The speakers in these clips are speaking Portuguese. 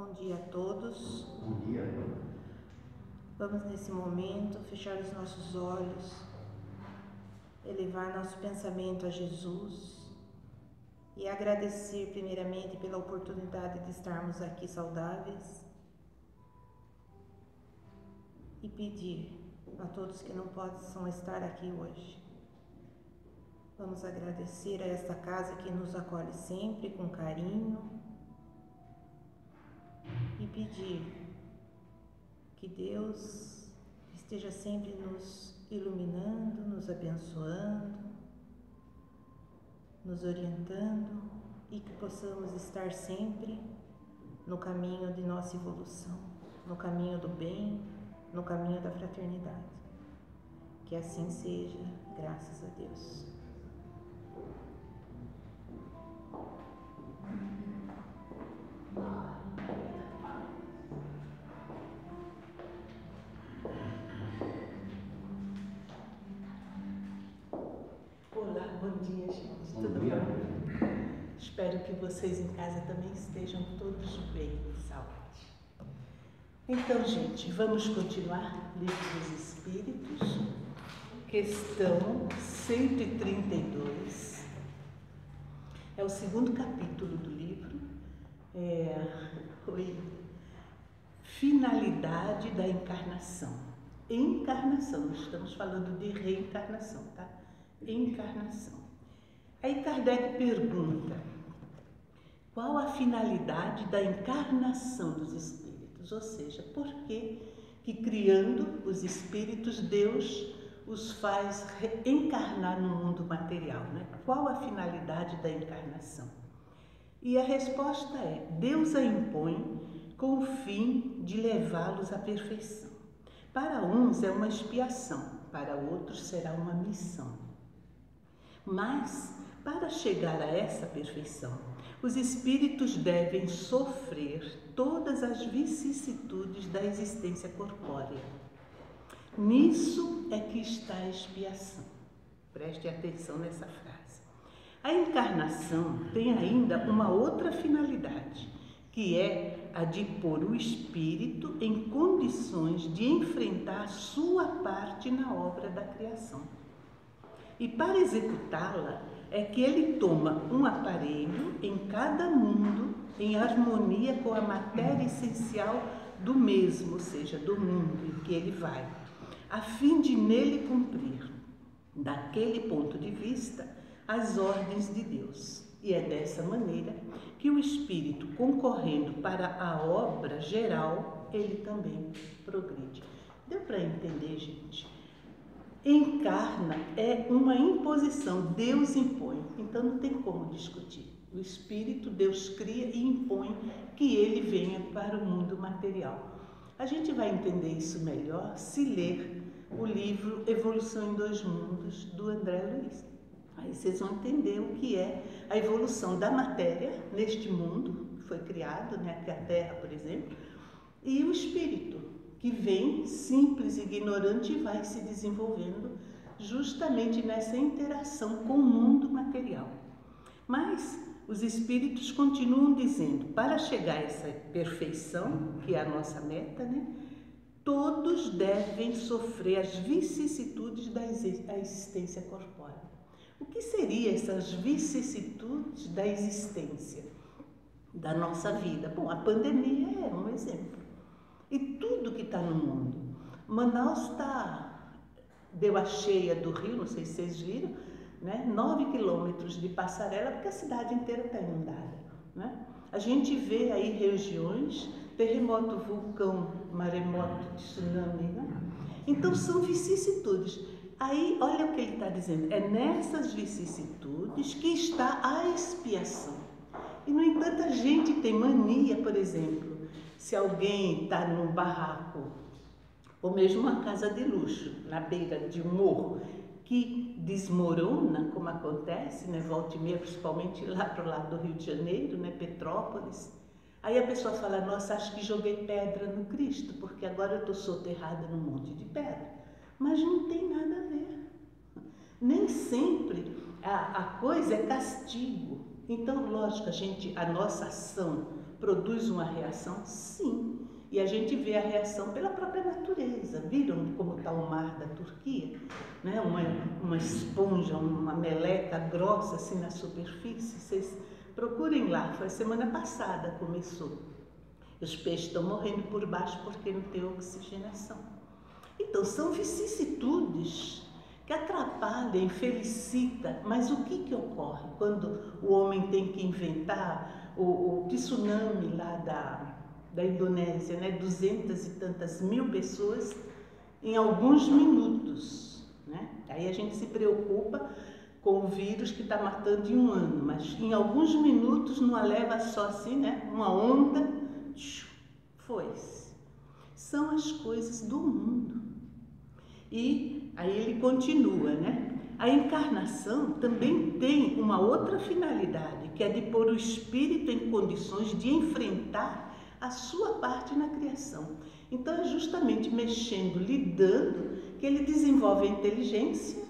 Bom dia a todos. Bom dia. Vamos nesse momento fechar os nossos olhos, elevar nosso pensamento a Jesus e agradecer primeiramente pela oportunidade de estarmos aqui saudáveis e pedir a todos que não possam estar aqui hoje. Vamos agradecer a esta casa que nos acolhe sempre com carinho e pedir que Deus esteja sempre nos iluminando, nos abençoando, nos orientando e que possamos estar sempre no caminho de nossa evolução, no caminho do bem, no caminho da fraternidade. Que assim seja, graças a Deus. Olá, bom dia, gente. Bom dia. Espero que vocês em casa também estejam todos bem, saúde. Então, gente, vamos continuar Livro dos Espíritos, questão 132. É o segundo capítulo do livro. Foi finalidade da encarnação. Encarnação, nós estamos falando de reencarnação, tá? Encarnação. Aí Kardec pergunta: qual a finalidade da encarnação dos espíritos? Ou seja, por que criando os espíritos, Deus os faz reencarnar no mundo material, né? Qual a finalidade da encarnação? E a resposta é: Deus a impõe com o fim de levá-los à perfeição. Para uns é uma expiação, para outros será uma missão. Mas, para chegar a essa perfeição, os espíritos devem sofrer todas as vicissitudes da existência corpórea. Nisso é que está a expiação. Preste atenção nessa frase. A encarnação tem ainda uma outra finalidade, que é a de pôr o espírito em condições de enfrentar sua parte na obra da criação. E para executá-la é que ele toma um aparelho em cada mundo em harmonia com a matéria essencial do mesmo, ou seja, do mundo em que ele vai, a fim de nele cumprir, daquele ponto de vista, as ordens de Deus. E é dessa maneira que o espírito, concorrendo para a obra geral, ele também progride. Deu para entender, gente? Encarna é uma imposição, Deus impõe, então não tem como discutir. O espírito, Deus cria e impõe que ele venha para o mundo material. A gente vai entender isso melhor se ler o livro Evolução em Dois Mundos, do André Luiz. Aí vocês vão entender o que é a evolução da matéria neste mundo que foi criado, né, aqui a Terra, por exemplo, e o espírito, que vem simples, ignorante e vai se desenvolvendo justamente nessa interação com o mundo material. Mas os espíritos continuam dizendo: para chegar a essa perfeição, que é a nossa meta, né, todos devem sofrer as vicissitudes da existência corpórea. O que seriam essas vicissitudes da existência da nossa vida? Bom, a pandemia é um exemplo. E tudo que está no mundo. Manaus deu a cheia do rio, não sei se vocês viram, né? 9 quilômetros de passarela, porque a cidade inteira está inundada, né? A gente vê aí regiões, terremoto, vulcão, maremoto, tsunami, né? Então são vicissitudes. Aí, olha o que ele está dizendo, é nessas vicissitudes que está a expiação. E, no entanto, a gente tem mania, por exemplo, se alguém está num barraco, ou mesmo uma casa de luxo, na beira de um morro, que desmorona, como acontece, né, volta e meia, principalmente lá para o lado do Rio de Janeiro, né, Petrópolis, aí a pessoa fala: nossa, acho que joguei pedra no Cristo, porque agora eu estou soterrada num monte de pedra. Mas não tem nada a ver. Nem sempre a coisa é castigo. Então, lógico, a nossa ação produz uma reação? Sim. E a gente vê a reação pela própria natureza. Viram como está o mar da Turquia? Né? Uma esponja, uma meleca grossa assim na superfície. Vocês procurem lá, foi semana passada começou. Os peixes estão morrendo por baixo porque não tem oxigenação. Então são vicissitudes que atrapalham, felicitam. Mas o que ocorre quando o homem tem que inventar o tsunami lá da Indonésia, né? 200 e tantas mil pessoas em alguns minutos, né? Aí a gente se preocupa com o vírus que está matando em um ano, mas em alguns minutos, numa leva só assim, né? Uma onda, foi-se. São as coisas do mundo. E aí ele continua, né? A encarnação também tem uma outra finalidade, que é de pôr o espírito em condições de enfrentar a sua parte na criação. Então é justamente mexendo, lidando, que ele desenvolve a inteligência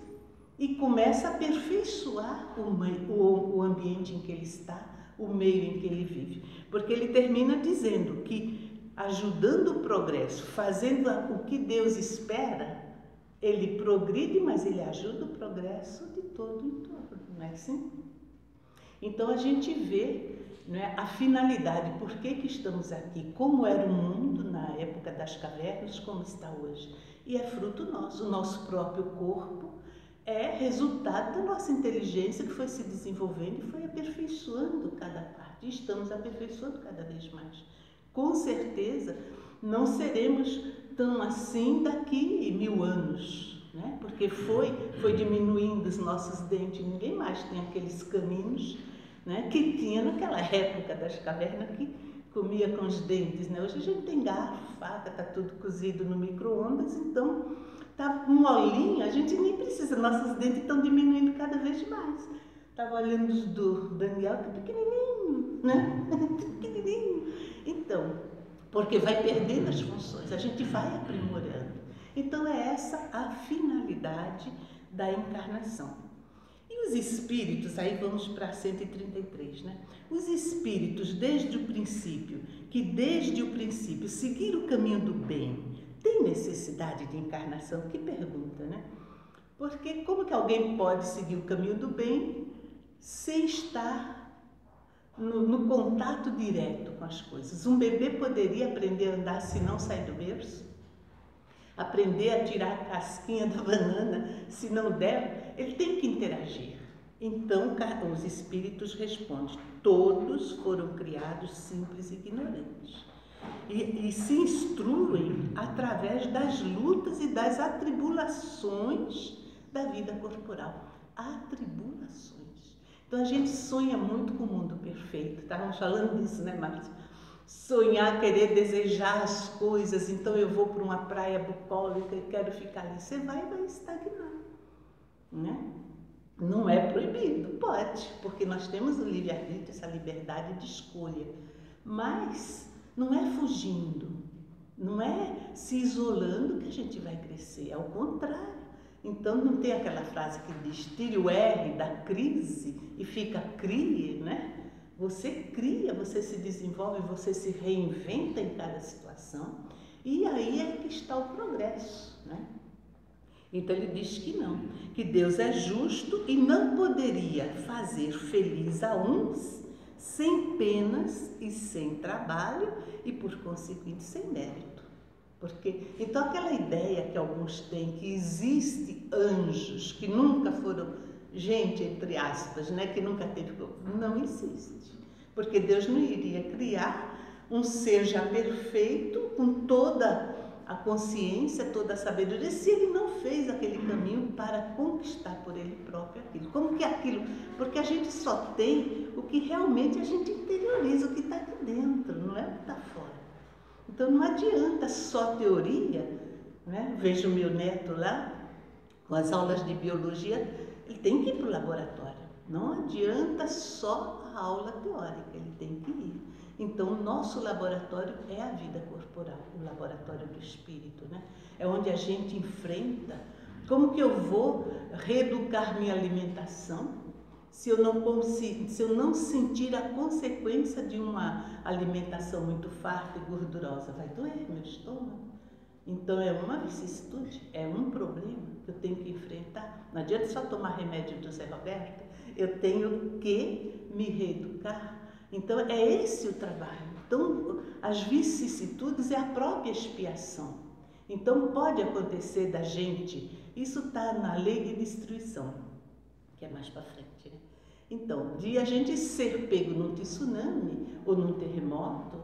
e começa a aperfeiçoar o ambiente em que ele está, o meio em que ele vive. Porque ele termina dizendo que, ajudando o progresso, fazendo o que Deus espera, ele progride, mas ele ajuda o progresso de todo em todo, não é assim? Então a gente vê, não é, a finalidade, por que estamos aqui, como era o mundo na época das cavernas, como está hoje. E é fruto nosso, o nosso próprio corpo é resultado da nossa inteligência que foi se desenvolvendo e foi aperfeiçoando cada parte. E estamos aperfeiçoando cada vez mais. Com certeza não seremos tão assim daqui 1000 anos, né? Porque foi diminuindo os nossos dentes, ninguém mais tem aqueles caninos, né, que tinha naquela época das cavernas que comia com os dentes, né? Hoje a gente tem garfo, faca, está tudo cozido no micro-ondas, então tá molinho, a gente nem precisa, nossos dentes estão diminuindo cada vez mais. Estava olhando os do Daniel, que é pequenininho, né? Pequenininho. Então, porque vai perdendo as funções, a gente vai aprimorando. Então é essa a finalidade da encarnação. E os espíritos, aí vamos para 133, né? Os espíritos, desde o princípio, seguiram o caminho do bem, tem necessidade de encarnação? Que pergunta, né? Porque como que alguém pode seguir o caminho do bem sem estar no contato direto com as coisas? Um bebê poderia aprender a andar se não sair do berço? Aprender a tirar a casquinha da banana, se não der, ele tem que interagir. Então, os espíritos respondem, todos foram criados simples e ignorantes. E se instruem através das lutas e das atribulações da vida corporal. Atribulações. Então, a gente sonha muito com o mundo perfeito. Estávamos falando disso, né, Márcia? Sonhar, querer desejar as coisas, então eu vou para uma praia bucólica e quero ficar ali. Você vai estagnar, né? Não é proibido, pode, porque nós temos o livre-arbítrio, essa liberdade de escolha, mas não é fugindo, não é se isolando que a gente vai crescer, é o contrário. Então não tem aquela frase que diz, tire o R da crise e fica crie, né? Você cria, você se desenvolve, você se reinventa em cada situação e aí é que está o progresso, né? Então ele diz que não, que Deus é justo e não poderia fazer feliz a uns sem penas e sem trabalho e por conseguinte sem mérito. Porque, então aquela ideia que alguns têm que existe anjos que nunca foram gente, entre aspas, né, que nunca teve, não existe. Porque Deus não iria criar um ser já perfeito, com toda a consciência, toda a sabedoria, se ele não fez aquele caminho para conquistar por ele próprio aquilo. Como que aquilo? Porque a gente só tem o que realmente a gente interioriza, o que está aqui dentro, não é o que está fora. Então não adianta só teoria, né? Vejo o meu neto lá, com as aulas de biologia, ele tem que ir para o laboratório. Não adianta só a aula teórica, ele tem que ir. Então, o nosso laboratório é a vida corporal, o laboratório do espírito, né? É onde a gente enfrenta como que eu vou reeducar minha alimentação se eu não sentir a consequência de uma alimentação muito farta e gordurosa? Vai doer meu estômago. Então é uma vicissitude, é um problema que eu tenho que enfrentar. Não adianta só tomar remédio do Zé Roberto, eu tenho que me reeducar. Então é esse o trabalho. Então as vicissitudes é a própria expiação. Então pode acontecer da gente, isso está na lei de destruição, que é mais para frente, né? Então, de a gente ser pego num tsunami ou num terremoto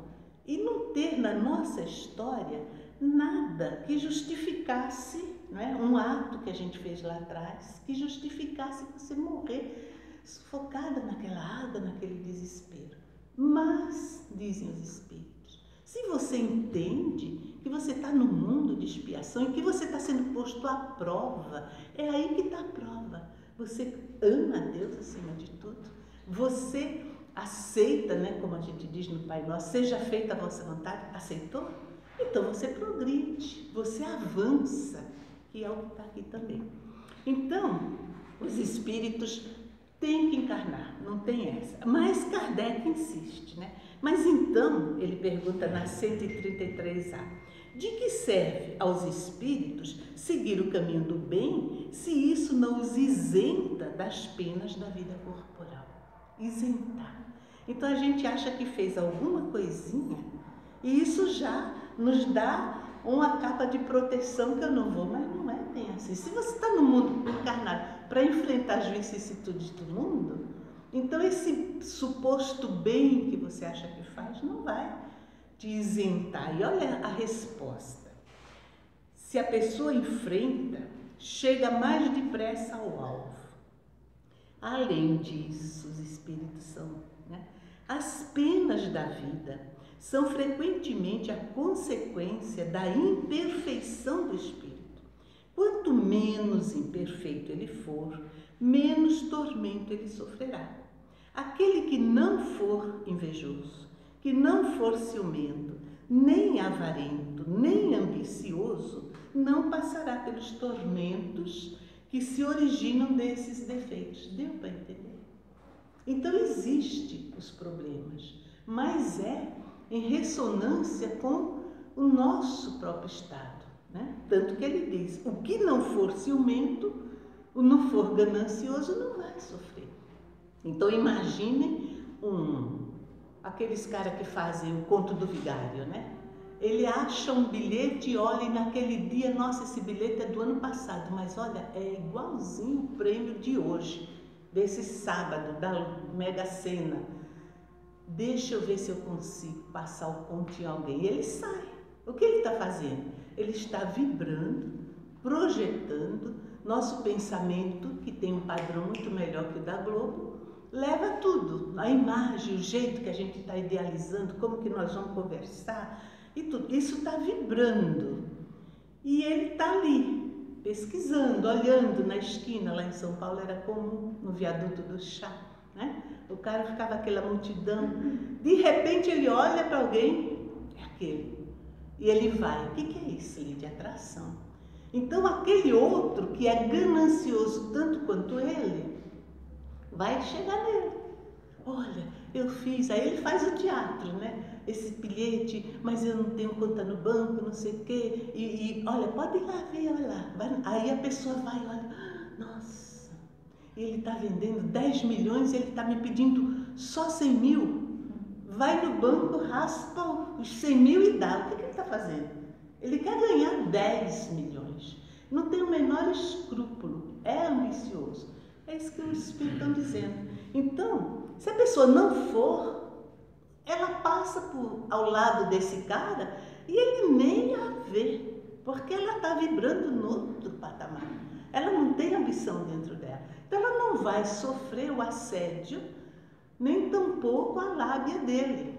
e não ter na nossa história nada que justificasse, não é? Um ato que a gente fez lá atrás, que justificasse você morrer sufocada naquela água, naquele desespero. Mas, dizem os espíritos, se você entende que você está no mundo de expiação e que você está sendo posto à prova, é aí que está a prova. Você ama a Deus acima de tudo. Você aceita, né, como a gente diz no Pai Nosso, seja feita a vossa vontade. Aceitou? Então você progride, você avança, que é o que está aqui também. Então, os espíritos têm que encarnar, não tem essa. Mas Kardec insiste, né? Mas então, ele pergunta na 133A, de que serve aos espíritos seguir o caminho do bem se isso não os isenta das penas da vida corporal? Isentar. Então a gente acha que fez alguma coisinha e isso já nos dá uma capa de proteção que eu não vou, mas não é bem assim. Se você está no mundo encarnado para enfrentar as vicissitudes do mundo, então esse suposto bem que você acha que faz não vai te isentar. E olha a resposta. Se a pessoa enfrenta, chega mais depressa ao alvo. Além disso, os espíritos são, né? As penas da vida são frequentemente a consequência da imperfeição do espírito. Quanto menos imperfeito ele for, menos tormento ele sofrerá. Aquele que não for invejoso, que não for ciumento, nem avarento, nem ambicioso, não passará pelos tormentos que se originam desses defeitos. Deu para entender? Então existem os problemas, mas é em ressonância com o nosso próprio estado, né? Tanto que ele diz, o que não for ciumento, o não for ganancioso, não vai sofrer. Então imaginem aqueles caras que fazem o conto do vigário, né? Ele acha um bilhete e olha, e naquele dia, nossa, esse bilhete é do ano passado, mas olha, é igualzinho o prêmio de hoje, desse sábado, da Mega Sena. Deixa eu ver se eu consigo passar o ponto em alguém. E ele sai. O que ele está fazendo? Ele está vibrando, projetando nosso pensamento, que tem um padrão muito melhor que o da Globo, leva tudo, a imagem, o jeito que a gente está idealizando, como que nós vamos conversar e tudo. Isso está vibrando. E ele está ali, pesquisando, olhando na esquina. Lá em São Paulo era comum, no viaduto do Chá, né? O cara ficava aquela multidão, de repente ele olha para alguém, é aquele, e ele vai. O que é isso? Lei de atração. Então aquele outro que é ganancioso tanto quanto ele, vai chegar nele. Olha, eu fiz, aí ele faz o teatro, né? Esse bilhete, mas eu não tenho conta no banco, não sei o quê, e olha, pode ir lá ver, olha lá. Aí a pessoa vai, olha, nossa, ele está vendendo 10 milhões, ele está me pedindo só 100 mil. Vai no banco, raspa os 100 mil e dá. O que ele está fazendo? Ele quer ganhar 10 milhões. Não tem o menor escrúpulo, é ambicioso. É isso que os espíritos estão dizendo. Então, se a pessoa não for, ela passa ao lado desse cara e ele nem a vê, porque ela está vibrando no outro patamar. Ela não tem ambição dentro dela. Então, ela não vai sofrer o assédio, nem tampouco a lábia dele.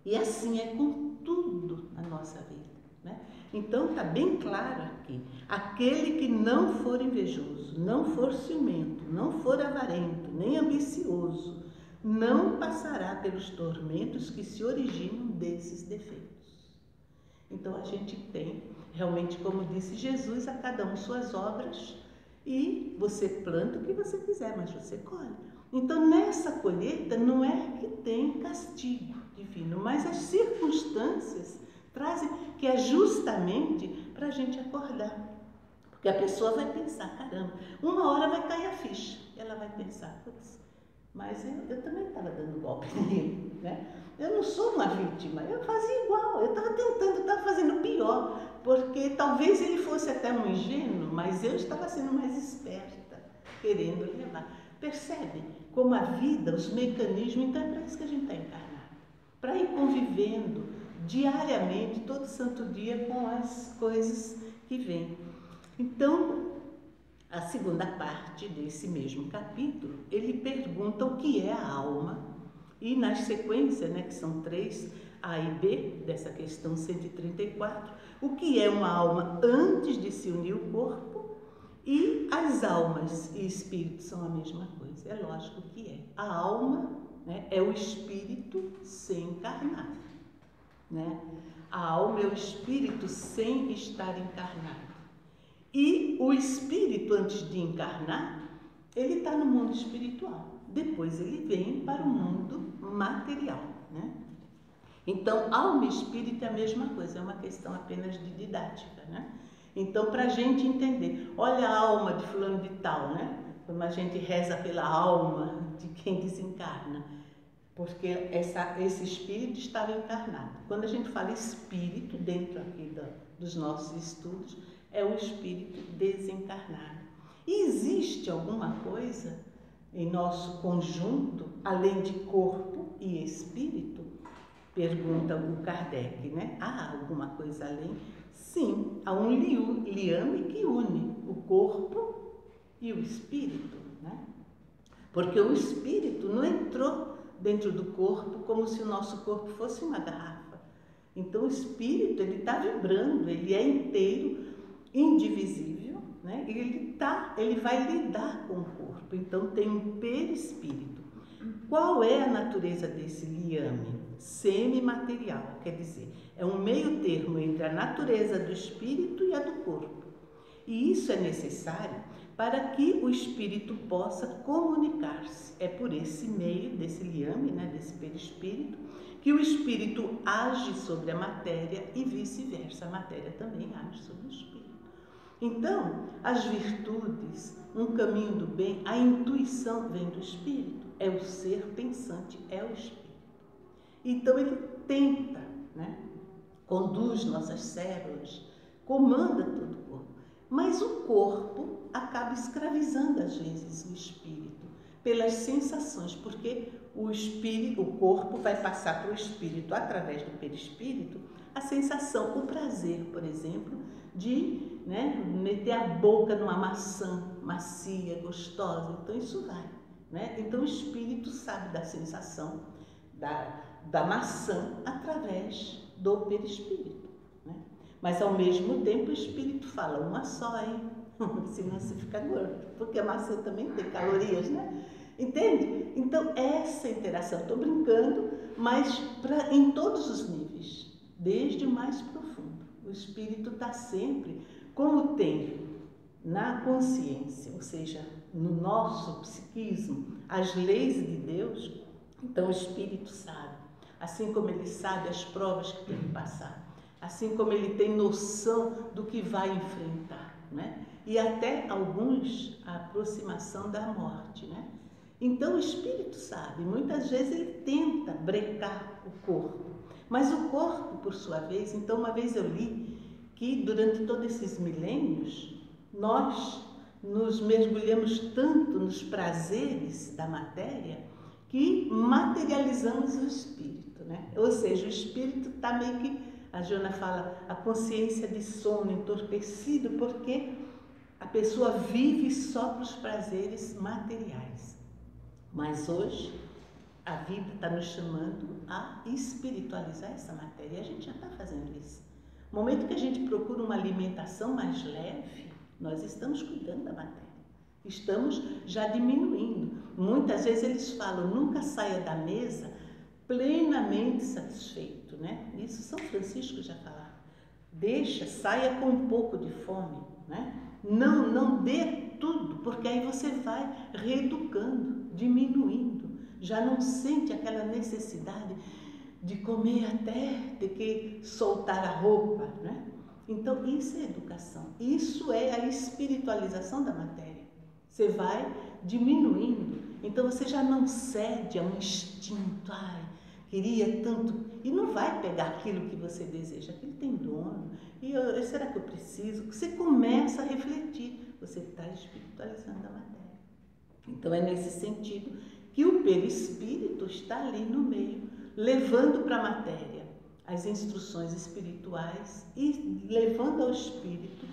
E assim é com tudo na nossa vida, né? Então, está bem claro aqui. Aquele que não for invejoso, não for ciumento, não for avarento, nem ambicioso, não passará pelos tormentos que se originam desses defeitos. Então, a gente tem, realmente, como disse Jesus, a cada um suas obras, E você planta o que você quiser, mas você colhe. Então, nessa colheita não é que tem castigo divino, mas as circunstâncias trazem, que é justamente para a gente acordar. Porque a pessoa vai pensar, caramba, uma hora vai cair a ficha. Ela vai pensar, putz, mas eu também estava dando golpe nele, né? Eu não sou uma vítima, eu fazia igual, eu estava tentando, estava fazendo pior, porque talvez ele fosse até um ingênuo, mas eu estava sendo mais esperta, querendo levar. Percebe como a vida, os mecanismos, então é para isso que a gente está encarnado, para ir convivendo diariamente, todo santo dia, com as coisas que vêm. Então, a segunda parte desse mesmo capítulo, ele pergunta o que é a alma, e nas sequências, né, que são 3, A e B, dessa questão 134, o que é uma alma antes de se unir o corpo, e as almas e espíritos são a mesma coisa. É lógico que é. A alma, né, é o espírito sem encarnar, né? A alma é o espírito sem estar encarnado. E o espírito, antes de encarnar, ele está no mundo espiritual. Depois ele vem para o mundo material, né? Então, alma e espírito é a mesma coisa, é uma questão apenas de didática, né? Então, para a gente entender, olha a alma de fulano de tal, né? Como a gente reza pela alma de quem desencarna, porque esse espírito estava encarnado. Quando a gente fala espírito, dentro aqui dos nossos estudos, é o espírito desencarnado. E existe alguma coisa em nosso conjunto, além de corpo e espírito? Pergunta o Kardec, né? Há alguma coisa além? Sim, há um liame que une o corpo e o espírito, né? Porque o espírito não entrou dentro do corpo como se o nosso corpo fosse uma garrafa. Então o espírito, ele está vibrando, ele é inteiro, indivisível, né? E ele vai lidar com o corpo. Então tem um perispírito. Qual é a natureza desse liame? Semimaterial, quer dizer, é um meio termo entre a natureza do espírito e a do corpo. E isso é necessário para que o espírito possa comunicar-se. É por esse meio, desse liame, né, desse perispírito, que o espírito age sobre a matéria e vice-versa. A matéria também age sobre o espírito. Então, as virtudes, um caminho do bem, a intuição vem do espírito. É o ser pensante, é o espírito. Então, ele tenta, né, conduz nossas células, comanda todo o corpo. Mas o corpo acaba escravizando, às vezes, o espírito, pelas sensações, porque o corpo vai passar para o espírito, através do perispírito, a sensação, o prazer, por exemplo, de, né, meter a boca numa maçã macia, gostosa. Então, isso vai, né? Então, o espírito sabe da sensação da maçã através do perispírito, né? Mas, ao mesmo tempo, o espírito fala uma só, hein? Senão você fica gordo, porque a maçã também tem calorias, né? Entende? Então, essa interação, estou brincando, mas em todos os níveis, desde o mais profundo. O espírito está sempre, como tem na consciência, ou seja, no nosso psiquismo, as leis de Deus, então o espírito sabe. Assim como ele sabe as provas que tem que passar, assim como ele tem noção do que vai enfrentar, né? E até alguns a aproximação da morte, né? Então o espírito sabe, muitas vezes ele tenta brecar o corpo, mas o corpo, por sua vez, então uma vez eu li que durante todos esses milênios nós nos mergulhamos tanto nos prazeres da matéria que materializamos o espírito, né? Ou seja, o espírito está meio que, a Joana fala, a consciência de sono, entorpecido, porque a pessoa vive só para os prazeres materiais. Mas hoje a vida está nos chamando a espiritualizar essa matéria, e a gente já está fazendo isso. No momento que a gente procura uma alimentação mais leve, nós estamos cuidando da matéria. Estamos já diminuindo. Muitas vezes eles falam, nunca saia da mesa plenamente satisfeito, né? Isso São Francisco já falava. Saia com um pouco de fome, né? Não dê tudo, porque aí você vai reeducando, diminuindo, já não sente aquela necessidade de comer até ter que soltar a roupa, né? Então, isso é educação, isso é a espiritualização da matéria. Você vai diminuindo, então você já não cede a um instinto, ai, queria tanto, e não vai pegar aquilo que você deseja, aquilo tem dono, e será que eu preciso? Você começa a refletir, você está espiritualizando a matéria. Então é nesse sentido que o perispírito está ali no meio, levando para a matéria as instruções espirituais e levando ao espírito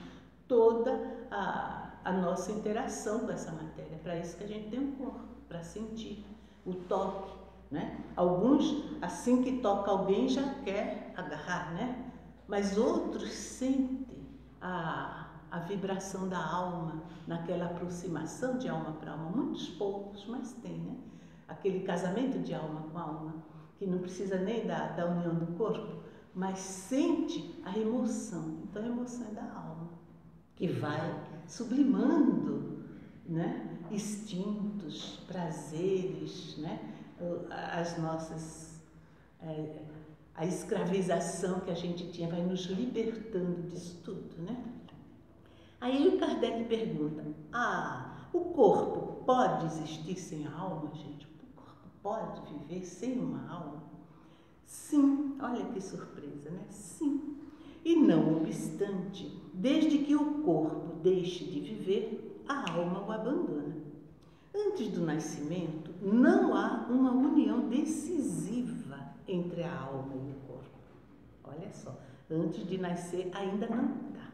toda a nossa interação com essa matéria. Para isso que a gente tem um corpo, para sentir o toque, né? Alguns, assim que toca alguém, já quer agarrar, né? Mas outros sentem a vibração da alma, naquela aproximação de alma para alma. Muitos poucos, mas tem, né? Aquele casamento de alma com alma, que não precisa nem da união do corpo, mas sente a emoção. Então a emoção é da alma, que vai sublimando, né? Instintos, prazeres, né? As nossas... a escravização que a gente tinha vai nos libertando disso tudo, né? Aí o Kardec pergunta, o corpo pode existir sem a alma, gente? O corpo pode viver sem uma alma? Sim, olha que surpresa, né? Sim. E não obstante, desde que o corpo deixe de viver, a alma o abandona. Antes do nascimento, não há uma união decisiva entre a alma e o corpo. Olha só, antes de nascer ainda não está.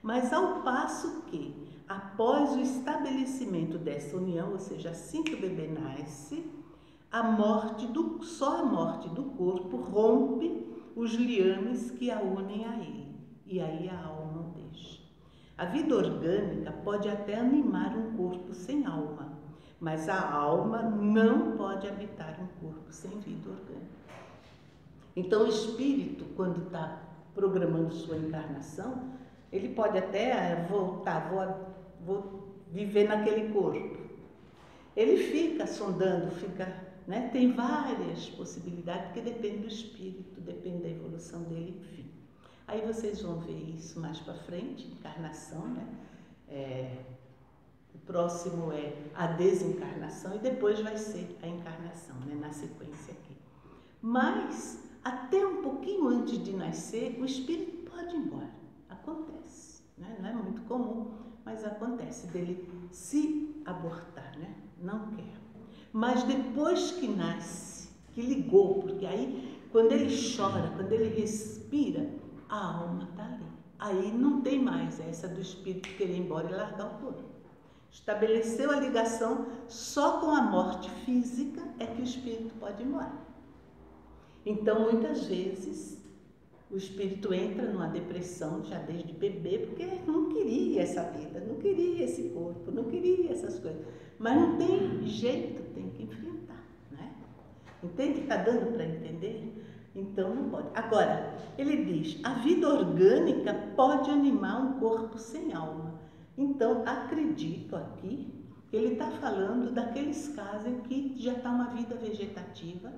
Mas ao passo que, após o estabelecimento dessa união, ou seja, assim que o bebê nasce, só a morte do corpo rompe os liames que a unem a ele, e aí a alma o deixa. A vida orgânica pode até animar um corpo sem alma, mas a alma não pode habitar um corpo sem vida orgânica. Então o espírito, quando está programando sua encarnação, ele pode até voltar, vou viver naquele corpo. Ele fica sondando, né? Tem várias possibilidades, porque depende do espírito, depende da evolução dele, enfim. Aí vocês vão ver isso mais para frente, encarnação, né? O próximo é a desencarnação e depois vai ser a encarnação, né? Na sequência aqui. Mas, até um pouquinho antes de nascer, o espírito pode ir embora. Acontece, né? Não é muito comum, mas acontece dele se abortar, né? Não quer. Mas depois que nasce, que ligou, porque aí quando ele chora, quando ele respira, a alma está ali. Aí não tem mais essa do espírito querer ir embora e largar o corpo. Estabeleceu a ligação, só com a morte física é que o espírito pode ir embora. Então, muitas vezes, o espírito entra numa depressão já desde bebê, porque não queria essa vida, não queria esse corpo, não queria essas coisas. Mas não tem jeito, tem que enfrentar, né? Entende? Está dando para entender? Então não pode. Agora, ele diz, a vida orgânica pode animar um corpo sem alma. Então, acredito aqui que ele está falando daqueles casos em que já está uma vida vegetativa,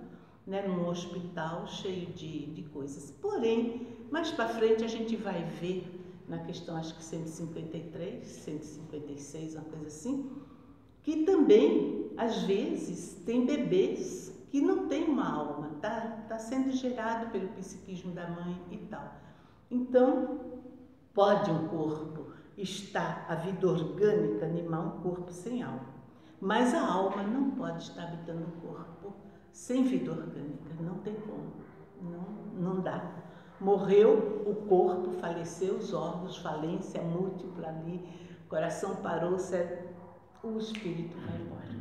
né, num hospital cheio de coisas. Porém, mais para frente a gente vai ver, na questão acho que 153, 156, uma coisa assim, que também, às vezes, tem bebês que não têm uma alma, tá sendo gerado pelo psiquismo da mãe e tal. Então, pode um corpo estar, a vida orgânica, animar um corpo sem alma, mas a alma não pode estar habitando um corpo sem vida orgânica, não tem como, não dá. Morreu o corpo, faleceu os órgãos, falência múltipla ali, o coração parou, o espírito vai embora.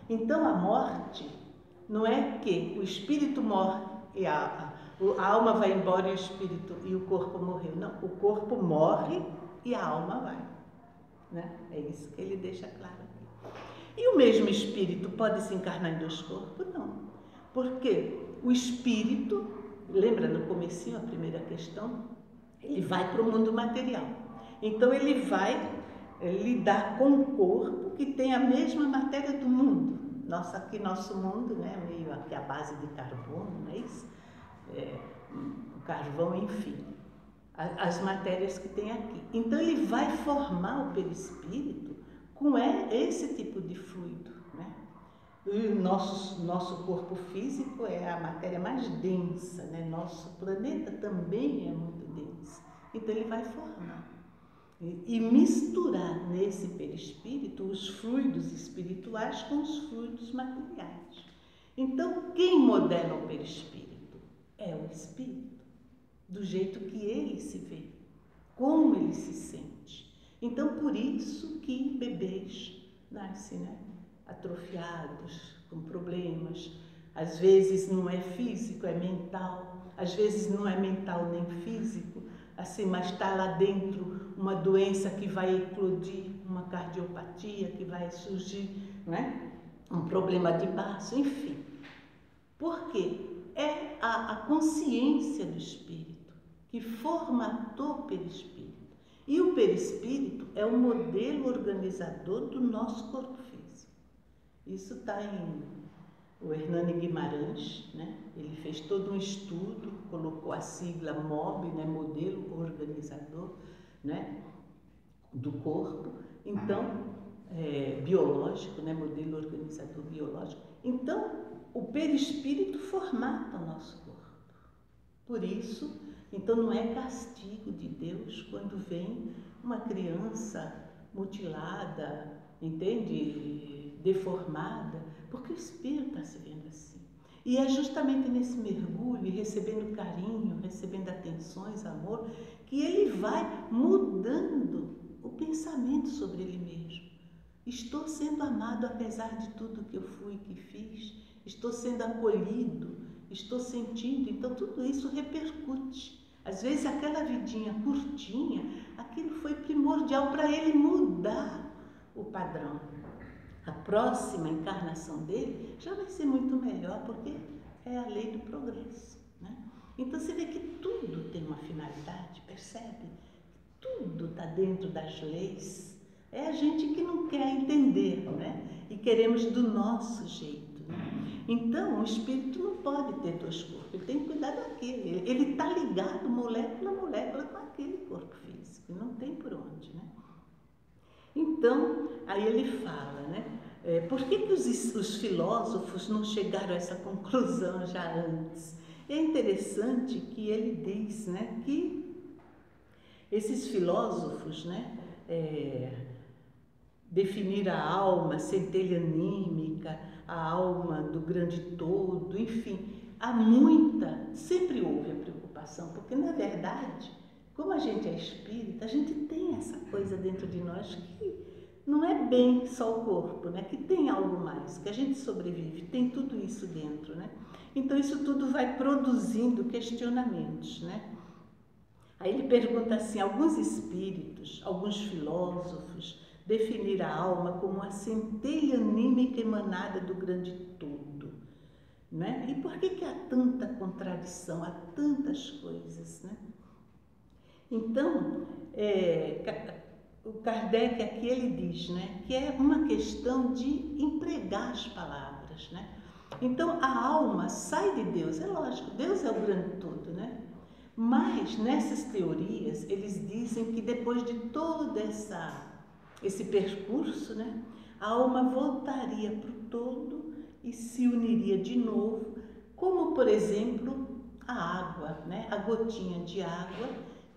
Então a morte não é que o espírito morre e a alma vai embora e o espírito e o corpo morreu. Não, o corpo morre e a alma vai, né? É isso que ele deixa claro aqui. E o mesmo espírito pode se encarnar em dois corpos? Não. Porque o espírito, lembra no comecinho, a primeira questão, ele vai para o mundo material. Então ele vai lidar com um corpo que tem a mesma matéria do mundo. Nosso mundo, né, meio aqui à base de carbono, não é isso? O carvão, enfim, as matérias que tem aqui. Então ele vai formar o perispírito com esse tipo de fluido, né? E o nosso corpo físico é a matéria mais densa, né? Nosso planeta também é muito denso. Então ele vai formar e misturar nesse perispírito os fluidos espirituais com os fluidos materiais. Então, quem modela o perispírito? É o espírito, do jeito que ele se vê, como ele se sente. Então, por isso que bebês nascem, né, atrofiados, com problemas. Às vezes não é físico, é mental. Às vezes não é mental nem físico, assim, mas está lá dentro uma doença que vai eclodir, uma cardiopatia que vai surgir, né? Um problema de baço, enfim. Por quê? É a consciência do espírito que formatou o perispírito. E o perispírito é o modelo organizador do nosso corpo físico. Isso está em o Hernani Guimarães, né? Ele fez todo um estudo, colocou a sigla MOB, né? Modelo Organizador, né? Do corpo. Então, biológico, né? Modelo Organizador biológico. Então, o perispírito formata o nosso corpo. Por isso, então não é castigo de Deus quando vem uma criança mutilada, entende? Deformada, porque o espírito está se vendo assim. E é justamente nesse mergulho, recebendo carinho, recebendo atenções, amor, que ele vai mudando o pensamento sobre ele mesmo. Estou sendo amado apesar de tudo que eu fui e que fiz. Estou sendo acolhido, estou sentindo. Então tudo isso repercute. Às vezes aquela vidinha curtinha, aquilo foi primordial para ele mudar o padrão. A próxima encarnação dele já vai ser muito melhor, porque é a lei do progresso, né? Então você vê que tudo tem uma finalidade, percebe? Tudo está dentro das leis. É a gente que não quer entender, né? E queremos do nosso jeito, né? Então o espírito não pode ter dois corpos, ele tem que cuidar daquele. Ele está ligado molécula a molécula com aquele corpo físico, não tem por onde, né? Então, aí ele fala, né? Por que os filósofos não chegaram a essa conclusão já antes? É interessante que ele diz, né, que esses filósofos, né, definir a alma, centelha anímica, a alma do grande todo, enfim, sempre houve a preocupação, porque na verdade, como a gente é espírita, a gente tem essa coisa dentro de nós que não é bem só o corpo, né? Que tem algo mais, que a gente sobrevive, tem tudo isso dentro, né? Então isso tudo vai produzindo questionamentos, né? Aí ele pergunta assim, alguns espíritos, alguns filósofos definiram a alma como a centelha anímica emanada do grande todo, né? E por que há tanta contradição, há tantas coisas, né? Então, o Kardec aqui ele diz, né, que é uma questão de empregar as palavras, né? Então a alma sai de Deus, é lógico, Deus é o grande todo, né? Mas nessas teorias eles dizem que depois de todo esse percurso, né, a alma voltaria para o todo e se uniria de novo, como por exemplo a água, né? A gotinha de água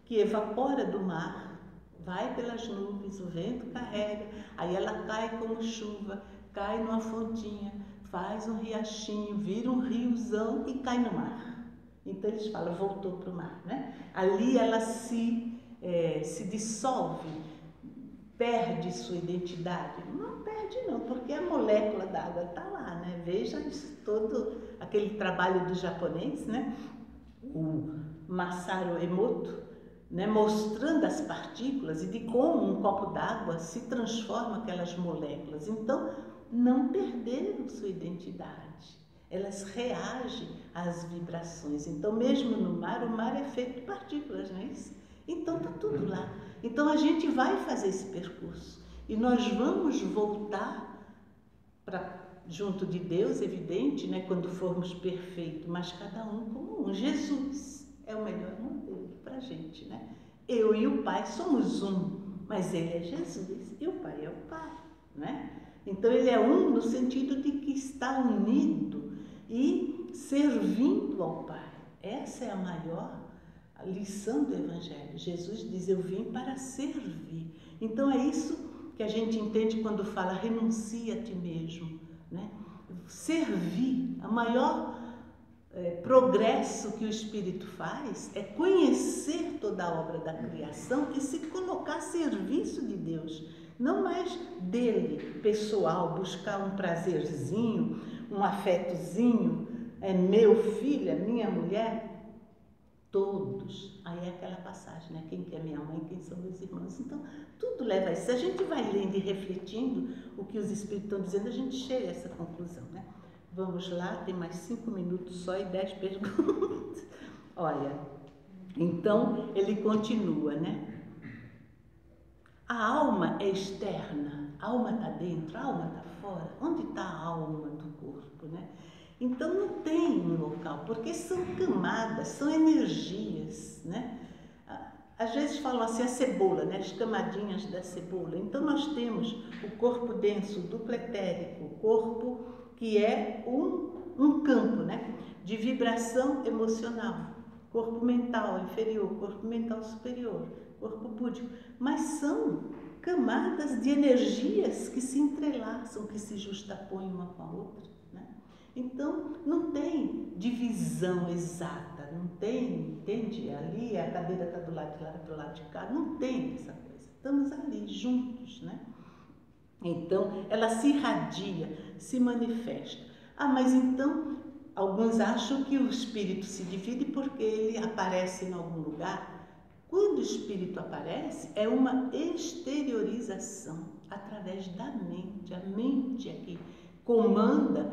que evapora do mar, vai pelas nuvens, o vento carrega, aí ela cai como chuva, cai numa fontinha, faz um riachinho, vira um riozão e cai no mar. Então eles falam, voltou para o mar, né? Ali ela se dissolve, perde sua identidade. Não perde não, porque a molécula da água está lá, né? Veja isso, todo aquele trabalho do japonês, né? O Masaru Emoto, né, mostrando as partículas e de como um copo d'água se transforma aquelas moléculas. Então, não perderam sua identidade. Elas reagem às vibrações. Então, mesmo no mar, o mar é feito de partículas, não é isso? Então, está tudo lá. Então a gente vai fazer esse percurso e nós vamos voltar junto de Deus, evidente, né, quando formos perfeitos, mas cada um como um. Jesus é o melhor modelo para a gente, né? Eu e o Pai somos um, mas Ele é Jesus e o Pai é o Pai, né? Então Ele é um no sentido de que está unido e servindo ao Pai. Essa é a maior lição do Evangelho. Jesus diz: eu vim para servir. Então é isso que a gente entende quando fala renuncia a ti mesmo, né? Servir, a maior progresso que o Espírito faz é conhecer toda a obra da criação e se colocar a serviço de Deus, não mais dele, pessoal, buscar um prazerzinho, um afetozinho, é meu filho, é minha mulher. Todos, aí é aquela passagem, né? Quem que é minha mãe, quem são meus irmãos. Então, tudo leva a isso. Se a gente vai lendo e refletindo o que os Espíritos estão dizendo, a gente chega a essa conclusão, né? Vamos lá, tem mais 5 minutos só e 10 perguntas. Olha, então ele continua, né? A alma é externa, a alma está dentro, a alma está fora. Onde está a alma do corpo, né? Então não tem um local, porque são camadas, são energias, né? Às vezes falam assim a cebola, né? As camadinhas da cebola. Então nós temos o corpo denso, o duplo etérico, o corpo que é um campo, né? De vibração emocional, corpo mental inferior, corpo mental superior, corpo búdico. Mas são camadas de energias que se entrelaçam, que se justapõem uma com a outra, né? Então, não tem divisão exata, não tem, entende? Ali a cadeira está do lado de lá, do lado de cá, não tem essa coisa. Estamos ali juntos, né? Então, ela se irradia, se manifesta. Ah, mas então, alguns acham que o espírito se divide porque ele aparece em algum lugar. Quando o espírito aparece, é uma exteriorização através da mente. A mente é que comanda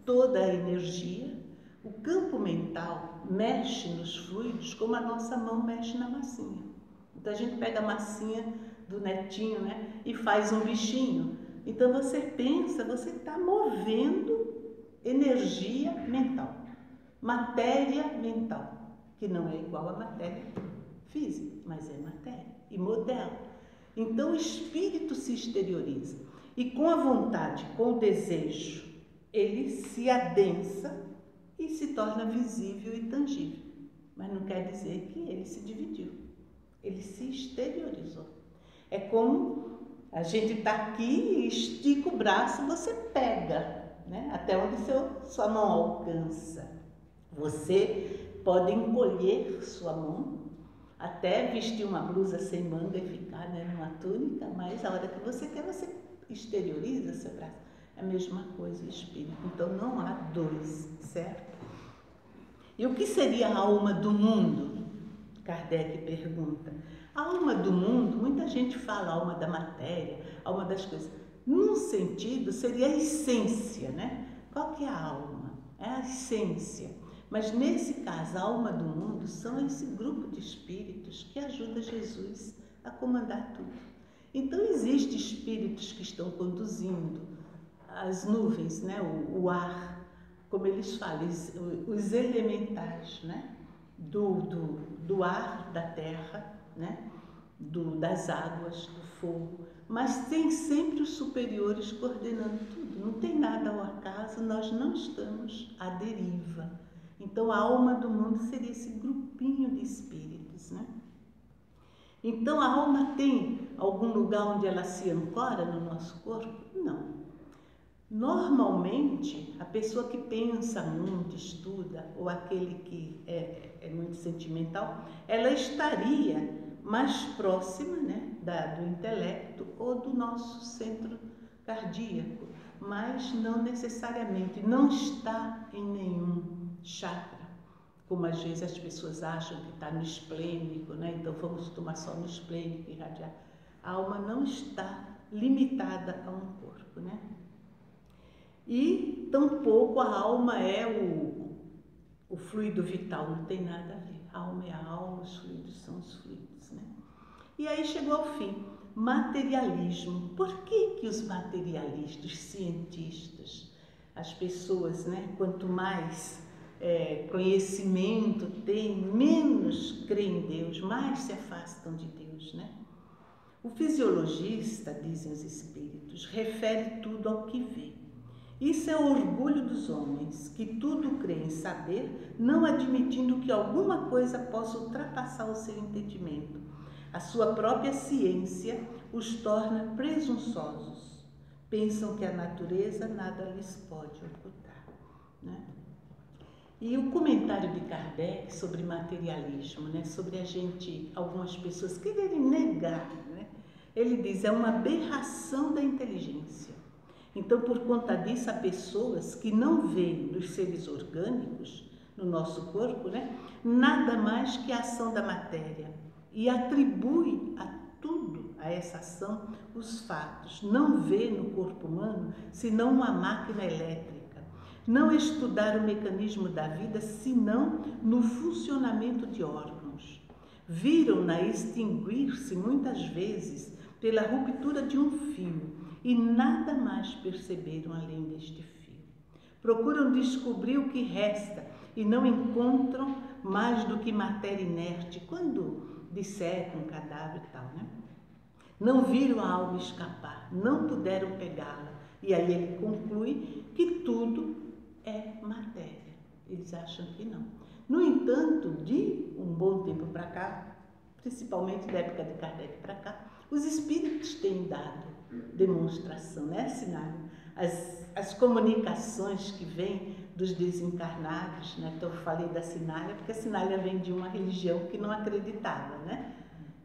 toda a energia. O campo mental mexe nos fluidos como a nossa mão mexe na massinha. Então a gente pega a massinha do netinho, né, e faz um bichinho. Então você pensa, você está movendo energia mental, matéria mental, que não é igual à matéria física, mas é matéria e modelo. Então o espírito se exterioriza e com a vontade, com o desejo, ele se adensa e se torna visível e tangível. Mas não quer dizer que ele se dividiu. Ele se exteriorizou. É como a gente está aqui e estica o braço, você pega, né? Até onde sua mão alcança. Você pode encolher sua mão, até vestir uma blusa sem manga e ficar, né, numa túnica, mas a hora que você quer, você exterioriza seu braço. É a mesma coisa o espírito. Então não há dois, certo? E o que seria a alma do mundo? Kardec pergunta. A alma do mundo, muita gente fala alma da matéria, alma das coisas. Num sentido, seria a essência, né? Qual que é a alma? É a essência. Mas nesse caso, a alma do mundo são esse grupo de espíritos que ajuda Jesus a comandar tudo. Então existem espíritos que estão conduzindo as nuvens, né? O ar, como eles falam, os elementais, né? Do ar, da terra, né? Das águas, do fogo, mas tem sempre os superiores coordenando tudo. Não tem nada ao acaso, nós não estamos à deriva. Então a alma do mundo seria esse grupinho de espíritos, né? Então a alma tem algum lugar onde ela se ancora no nosso corpo? Não. Normalmente, a pessoa que pensa muito, estuda, ou aquele que é muito sentimental, ela estaria mais próxima, né, do intelecto ou do nosso centro cardíaco, mas não necessariamente, não está em nenhum chakra, como às vezes as pessoas acham que está no esplênico, né? Então vamos tomar só no esplênico e irradiar. A alma não está limitada a um corpo, né? E tampouco a alma é o fluido vital, não tem nada a ver. A alma é a alma, os fluidos são os fluidos, né? E aí chegou ao fim. Materialismo. Por que os materialistas, os cientistas, as pessoas, né, quanto mais conhecimento tem, menos creem em Deus, mais se afastam de Deus, né? O fisiologista, dizem os espíritos, refere tudo ao que vê. Isso é o orgulho dos homens, que tudo creem saber, não admitindo que alguma coisa possa ultrapassar o seu entendimento. A sua própria ciência os torna presunçosos. Pensam que a natureza nada lhes pode ocultar, né? E o comentário de Kardec sobre materialismo, né, sobre algumas pessoas quererem negar, né, ele diz, é uma aberração da inteligência. Então, por conta disso, há pessoas que não veem dos seres orgânicos no nosso corpo, né, nada mais que a ação da matéria e atribui a tudo, a essa ação, os fatos. Não vê no corpo humano senão uma máquina elétrica. Não estudar o mecanismo da vida, senão no funcionamento de órgãos. Viram-na extinguir-se muitas vezes pela ruptura de um fio e nada mais perceberam além deste fio. Procuram descobrir o que resta e não encontram mais do que matéria inerte, quando dissecam um cadáver e tal, né? Não viram a alma escapar, não puderam pegá-la. E aí ele conclui que tudo é matéria. Eles acham que não. No entanto, de um bom tempo para cá, principalmente da época de Kardec para cá, os espíritos têm dado demonstração, né, Sinália? As comunicações que vêm dos desencarnados, né? Então eu falei da Sinália, porque a Sinália vem de uma religião que não acreditava, né?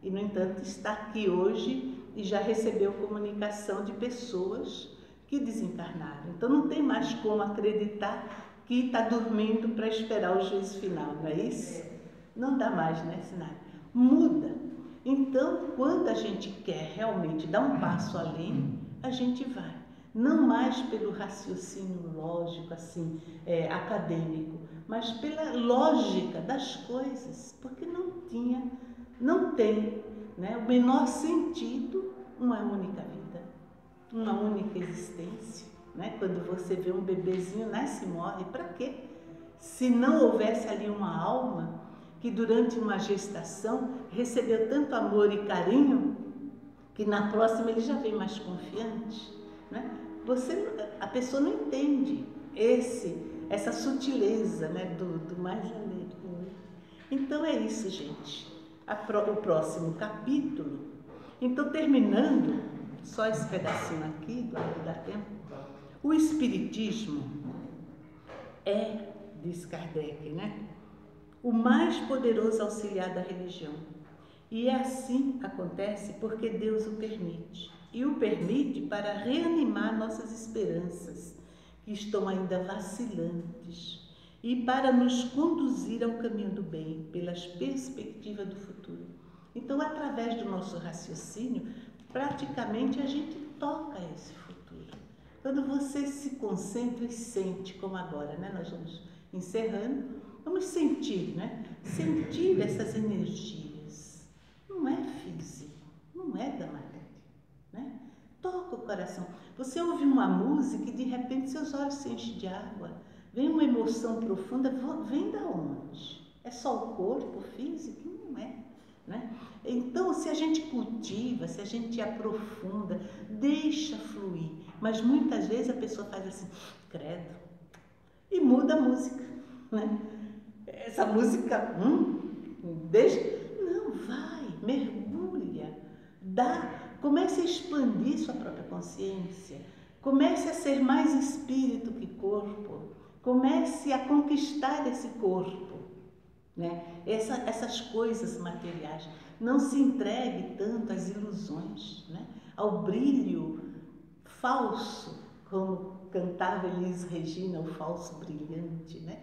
E, no entanto, está aqui hoje e já recebeu comunicação de pessoas que desencarnaram. Então não tem mais como acreditar que está dormindo para esperar o juízo final, não é isso? Não dá mais, né, Sinália? Muda. Então, quando a gente quer realmente dar um passo além, a gente vai. Não mais pelo raciocínio lógico, assim, acadêmico, mas pela lógica das coisas, porque não tem, né, o menor sentido uma única vida, uma única existência, né? Quando você vê um bebezinho nasce e morre, para quê? Se não houvesse ali uma alma que durante uma gestação recebeu tanto amor e carinho, que na próxima ele já vem mais confiante, né? A pessoa não entende essa sutileza, né, do mais além. Então é isso, gente. O próximo capítulo. Então, terminando, só esse pedacinho aqui, do lado da tempo, o Espiritismo diz Kardec, né, o mais poderoso auxiliar da religião. E assim acontece porque Deus o permite. E o permite para reanimar nossas esperanças, que estão ainda vacilantes, e para nos conduzir ao caminho do bem, pelas perspectivas do futuro. Então, através do nosso raciocínio, praticamente a gente toca esse futuro. Quando você se concentra e sente, como agora, né? Nós vamos encerrando, vamos sentir, né? Sentir essas energias. Não é físico, não é da matéria, né? Toca o coração. Você ouve uma música e de repente seus olhos se enchem de água. Vem uma emoção profunda, vem da onde? É só o corpo físico? Não é, né? Então, se a gente cultiva, se a gente aprofunda, deixa fluir. Mas muitas vezes a pessoa faz assim, credo, e muda a música, né? Essa música, deixa. Não, vai, mergulha, comece a expandir sua própria consciência, comece a ser mais espírito que corpo, comece a conquistar esse corpo, né? Essas coisas materiais. Não se entregue tanto às ilusões, né? Ao brilho falso, como cantava Elis Regina, o falso brilhante, né?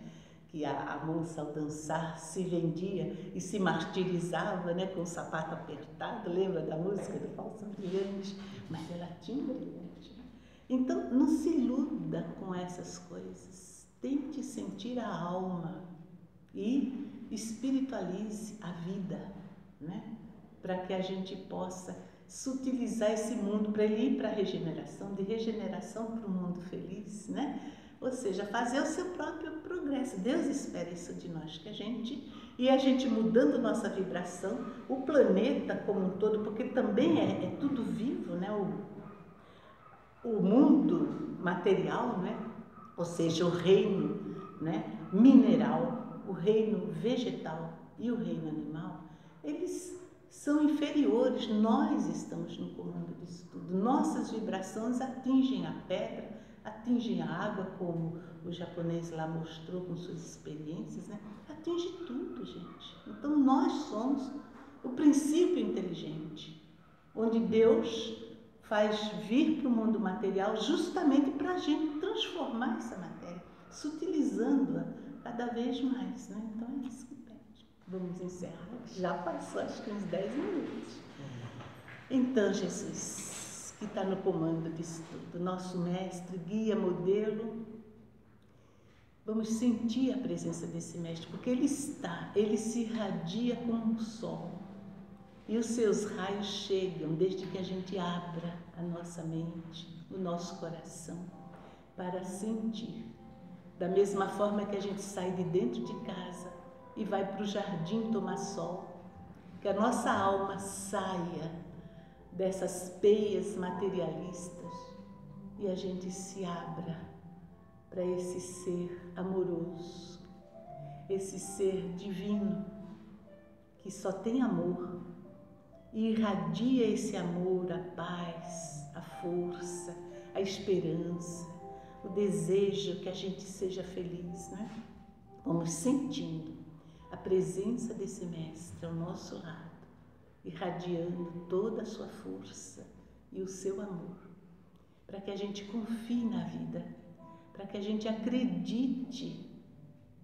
Que a moça ao dançar se vendia e se martirizava, né? Com o sapato apertado, lembra da música do falso brilhante? Mas ela tinha um brilhante, né? Então, não se iluda com essas coisas. Tente sentir a alma e espiritualize a vida, né? para que a gente possa sutilizar esse mundo para ele ir para a regeneração, de regeneração para o mundo feliz, né? Ou seja, fazer o seu próprio progresso. Deus espera isso de nós, que a gente mudando nossa vibração, o planeta como um todo, porque também é tudo vivo, né? O mundo material, né? Ou seja, o reino, né? Mineral, o reino vegetal e o reino animal, eles são inferiores. Nós estamos no comando disso tudo. Nossas vibrações atingem a pedra, atingem a água, como o japonês lá mostrou com suas experiências, né? Atinge tudo, gente. Então nós somos o princípio inteligente, onde Deus faz vir para o mundo material justamente para a gente transformar essa matéria, sutilizando-a cada vez mais, né? Então é isso que pede. Vamos encerrar, já passou acho que uns 10 minutos. Então, Jesus, que está no comando disso tudo, nosso mestre, guia, modelo, vamos sentir a presença desse mestre, porque ele se irradia como um sol. E os seus raios chegam desde que a gente abra a nossa mente, o nosso coração, para sentir. Da mesma forma que a gente sai de dentro de casa e vai para o jardim tomar sol, que a nossa alma saia dessas peias materialistas e a gente se abra para esse ser amoroso, esse ser divino, que só tem amor, e irradia esse amor, a paz, a força, a esperança, o desejo que a gente seja feliz, né? Vamos sentindo a presença desse mestre ao nosso lado, irradiando toda a sua força e o seu amor, para que a gente confie na vida, para que a gente acredite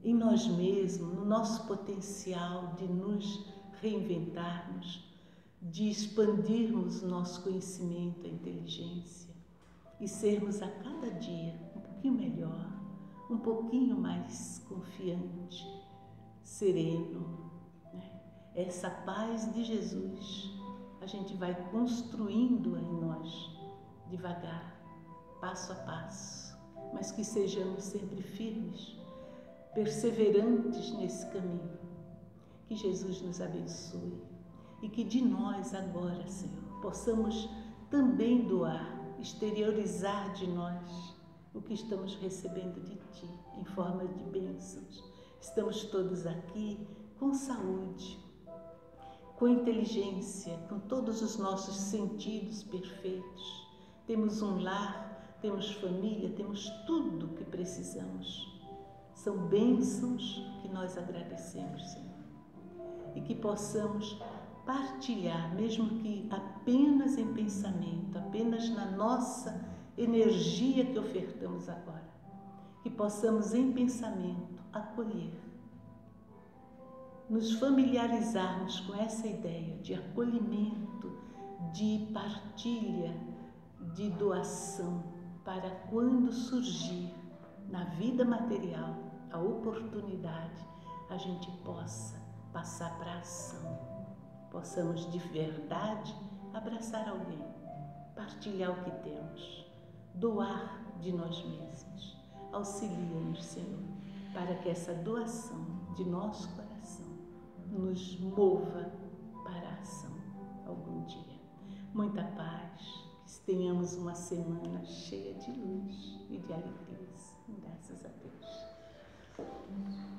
em nós mesmos, no nosso potencial de nos reinventarmos, de expandirmos o nosso conhecimento, a inteligência e sermos a cada dia um pouquinho melhor, um pouquinho mais confiante, sereno, né? Essa paz de Jesus a gente vai construindo em nós, devagar, passo a passo, mas que sejamos sempre firmes, perseverantes nesse caminho. Que Jesus nos abençoe e que de nós agora, Senhor, possamos também doar, exteriorizar de nós o que estamos recebendo de Ti em forma de bênçãos. Estamos todos aqui com saúde, com inteligência, com todos os nossos sentidos perfeitos. Temos um lar, temos família, temos tudo o que precisamos. São bênçãos que nós agradecemos, Senhor. E que possamos partilhar, mesmo que apenas em pensamento, apenas na nossa energia que ofertamos agora, que possamos em pensamento acolher, nos familiarizarmos com essa ideia de acolhimento, de partilha, de doação, para quando surgir na vida material a oportunidade, a gente possa passar para a ação, possamos de verdade abraçar alguém, partilhar o que temos, doar de nós mesmos. Auxilia-nos, Senhor, para que essa doação de nosso coração nos mova para a ação algum dia. Muita paz, que tenhamos uma semana cheia de luz e de alegrias. Graças a Deus.